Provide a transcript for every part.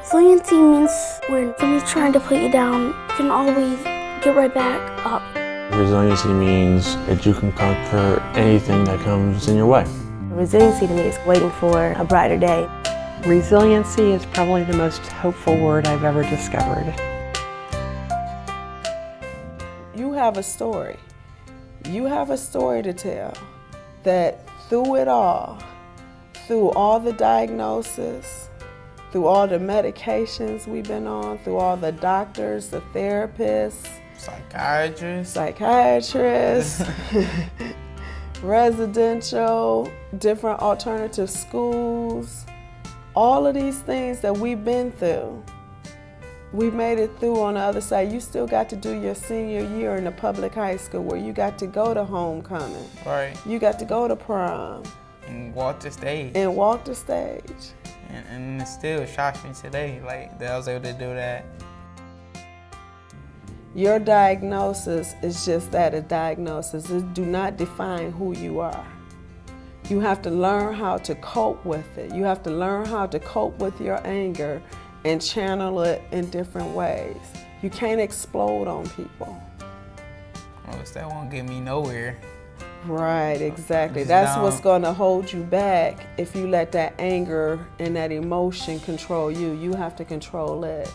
Resiliency means when somebody's trying to put you down, you can always get right back up. Resiliency means that you can conquer anything that comes in your way. Resiliency to me is waiting for a brighter day. Resiliency is probably the most hopeful word I've ever discovered. You have a story. You have a story to tell that through it all, through all the diagnosis, through all the medications we've been on, through all the doctors, the therapists, psychiatrists, residential, different alternative schools, all of these things that we've been through, we made it through on the other side. You still got to do your senior year in the public high school where you got to go to homecoming. Right. You got to go to prom. And walk the stage. And it still shocks me today, like, that I was able to do that. Your diagnosis is just that, a diagnosis. It do not define who you are. You have to learn how to cope with it. You have to learn how to cope with your anger and channel it in different ways. You can't explode on people. Well, that won't get me nowhere. Right, exactly. That's what's going to hold you back if you let that anger and that emotion control you. You have to control it.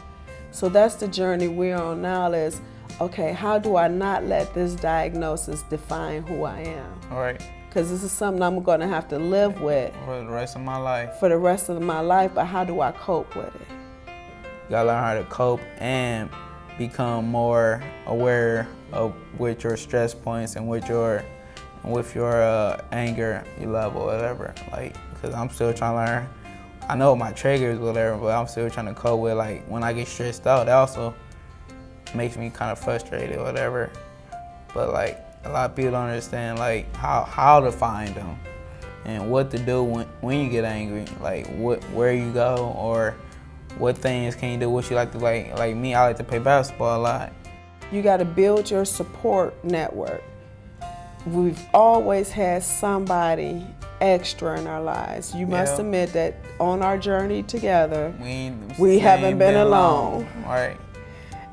So that's the journey we're on now is, okay, how do I not let this diagnosis define who I am? All right. Because this is something I'm going to have to live with. For the rest of my life. For the rest of my life, but how do I cope with it? You gotta learn how to cope and become more aware of with your stress points and with your anger level, whatever. Like, because I'm still trying to learn. I know my triggers, whatever, but I'm still trying to cope with, like, when I get stressed out, that also makes me kind of frustrated, whatever. But, like, a lot of people don't understand, like, how to find them and what to do when you get angry, like, where you go or what things can you do, what you like to, like me, I like to play basketball a lot. You got to build your support network. We've always had somebody extra in our lives. You must admit that on our journey together, we haven't been alone. Right.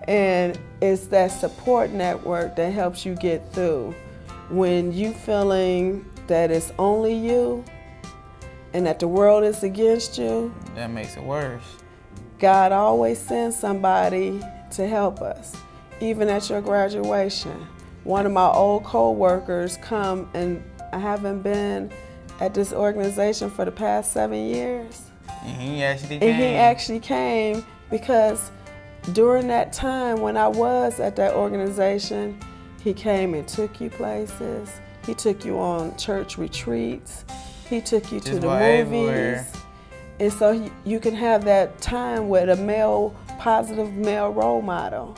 And it's that support network that helps you get through. When you feeling that it's only you and that the world is against you, that makes it worse. God always sends somebody to help us. Even at your graduation, one of my old co-workers come, and I haven't been at this organization for the past 7 years. And he actually came because during that time when I was at that organization, he came and took you places. He took you on church retreats. He took you to the movies. Everywhere. And so you can have that time with a positive male role model.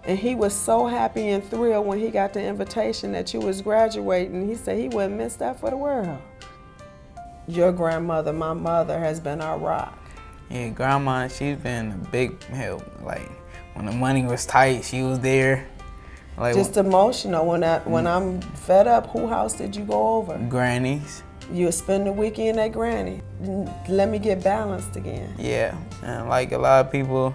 And he was so happy and thrilled when he got the invitation that you was graduating. He said he wouldn't miss that for the world. Your grandmother, my mother, has been our rock. Yeah, grandma, she's been a big help. Like, when the money was tight, she was there. Like, just emotional. When I'm fed up, whose house did you go over? Granny's. You spend the weekend at Granny. Let me get balanced again. Yeah, and like a lot of people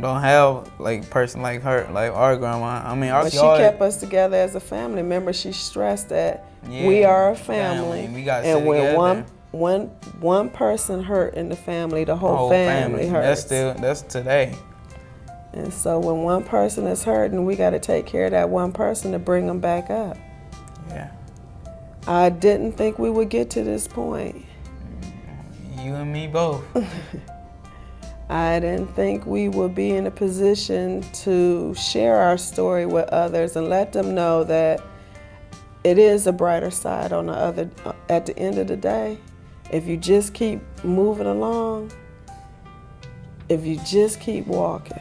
don't have like a person like her, like our grandma. I mean, but she kept us together as a family. Remember, she stressed that we are a family. We got and when one person hurt in the family, the whole family hurts. That's today. And so when one person is hurting, we got to take care of that one person to bring them back up. Yeah. I didn't think we would get to this point. You and me both. I didn't think we would be in a position to share our story with others and let them know that it is a brighter side on at the end of the day. If you just keep moving along, if you just keep walking.